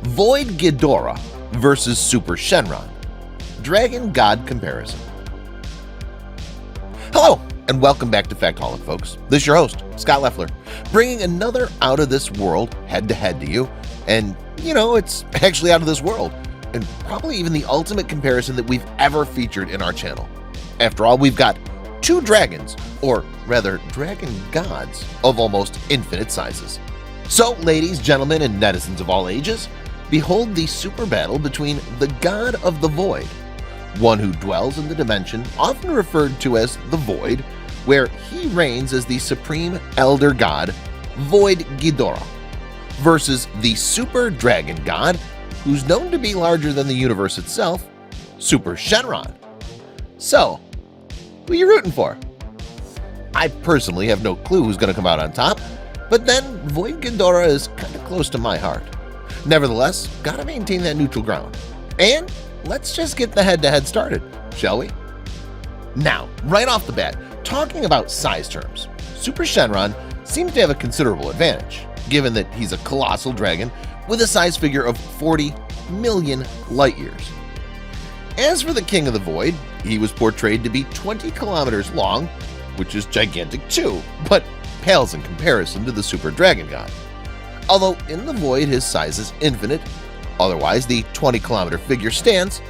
Void Ghidorah versus Super Shenron. Dragon God Comparison. Hello, and welcome back to Factholic, folks. This is your host, Scott Leffler, bringing another out-of-this-world head-to-head to you. And, you know, it's actually out of this world, and probably even the ultimate comparison that we've ever featured in our channel. After all, we've got two dragons, or rather dragon gods, of almost infinite sizes. So, ladies, gentlemen, and netizens of all ages, behold the super battle between the God of the Void, one who dwells in the dimension often referred to as the Void, where he reigns as the supreme elder god, Void Ghidorah, versus the super dragon god, who's known to be larger than the universe itself, Super Shenron. So, who are you rooting for? I personally have no clue who's going to come out on top, but then Void Ghidorah is kind of close to my heart. Nevertheless, gotta maintain that neutral ground. And let's just get the head-to-head started, shall we? Now, right off the bat, talking about size terms, Super Shenron seems to have a considerable advantage, given that he's a colossal dragon with a size figure of 40 million light years. As for the King of the Void, he was portrayed to be 20 kilometers long, which is gigantic too, but pales in comparison to the Super Dragon God. Although in the Void his size is infinite, otherwise the 20-kilometer figure stands,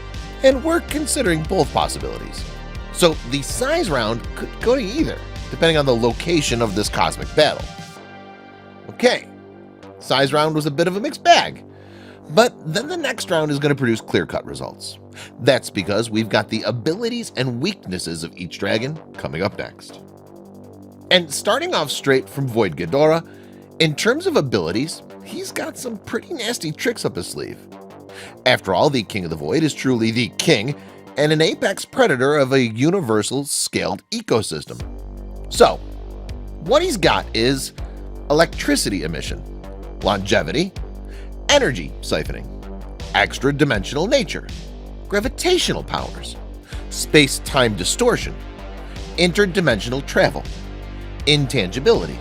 and we're considering both possibilities. So the size round could go to either, depending on the location of this cosmic battle. Okay, size round was a bit of a mixed bag, but then the next round is going to produce clear-cut results. That's because we've got the abilities and weaknesses of each dragon coming up next. And starting off straight from Void Ghidorah, in terms of abilities, he's got some pretty nasty tricks up his sleeve. After all, the King of the Void is truly the king and an apex predator of a universal scaled ecosystem. So, what he's got is electricity emission, longevity, energy siphoning, extra-dimensional nature, gravitational powers, space-time distortion, interdimensional travel, intangibility,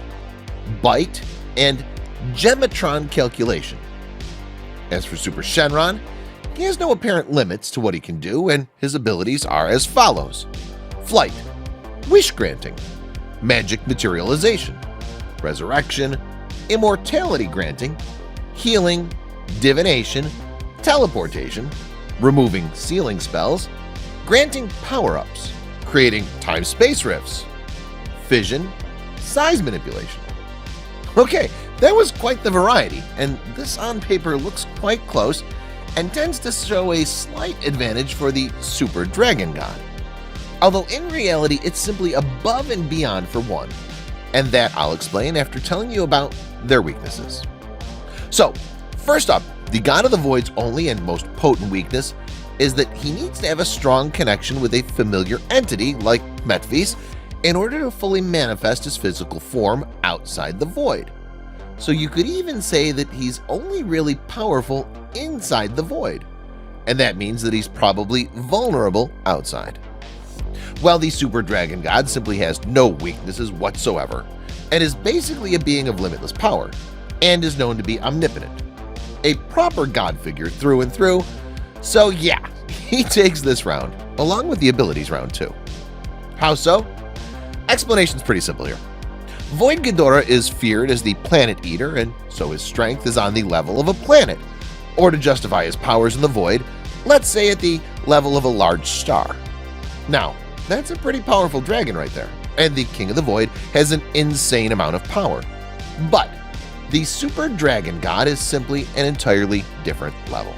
bite, and gematron calculation. As for Super Shenron, he has no apparent limits to what he can do, and his abilities are as follows: flight, wish granting, magic materialization, resurrection, immortality granting, healing, divination, teleportation, removing sealing spells, granting power-ups, creating time-space rifts, fission, size manipulation. Okay, that was quite the variety, and this on paper looks quite close and tends to show a slight advantage for the Super Dragon God. Although in reality it's simply above and beyond for one, and that I'll explain after telling you about their weaknesses. So, first up, the God of the Void's only and most potent weakness is that he needs to have a strong connection with a familiar entity like Metvis in order to fully manifest his physical form outside the Void. So you could even say that he's only really powerful inside the Void, and that means that he's probably vulnerable outside. While the Super Dragon God simply has no weaknesses whatsoever, and is basically a being of limitless power, and is known to be omnipotent. A proper god figure through and through, so yeah, he takes this round, along with the abilities round too. How so? Explanation's pretty simple here. Void Ghidorah is feared as the planet eater, and so his strength is on the level of a planet, or to justify his powers in the Void, let's say at the level of a large star. Now, that's a pretty powerful dragon right there, and the King of the Void has an insane amount of power. But the Super Dragon God is simply an entirely different level.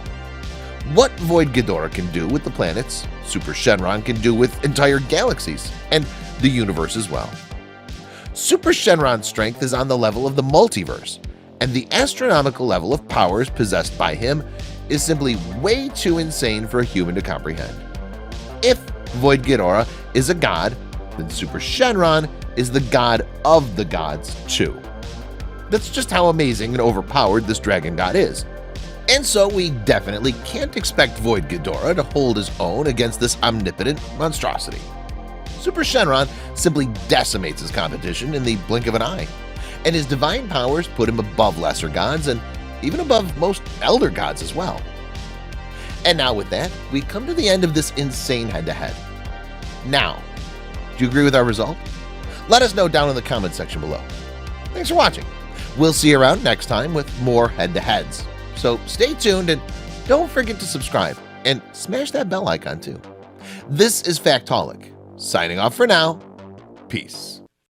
What Void Ghidorah can do with the planets, Super Shenron can do with entire galaxies, and the universe as well. Super Shenron's strength is on the level of the multiverse, and the astronomical level of powers possessed by him is simply way too insane for a human to comprehend. If Void Ghidorah is a god, then Super Shenron is the god of the gods too. That's just how amazing and overpowered this dragon god is. And so we definitely can't expect Void Ghidorah to hold his own against this omnipotent monstrosity. Super Shenron simply decimates his competition in the blink of an eye, and his divine powers put him above lesser gods and even above most elder gods as well. And now with that, we come to the end of this insane head-to-head. Now, do you agree with our result? Let us know down in the comment section below. Thanks for watching. We'll see you around next time with more head-to-heads. So stay tuned and don't forget to subscribe and smash that bell icon too. This is Factholic, signing off for now. Peace.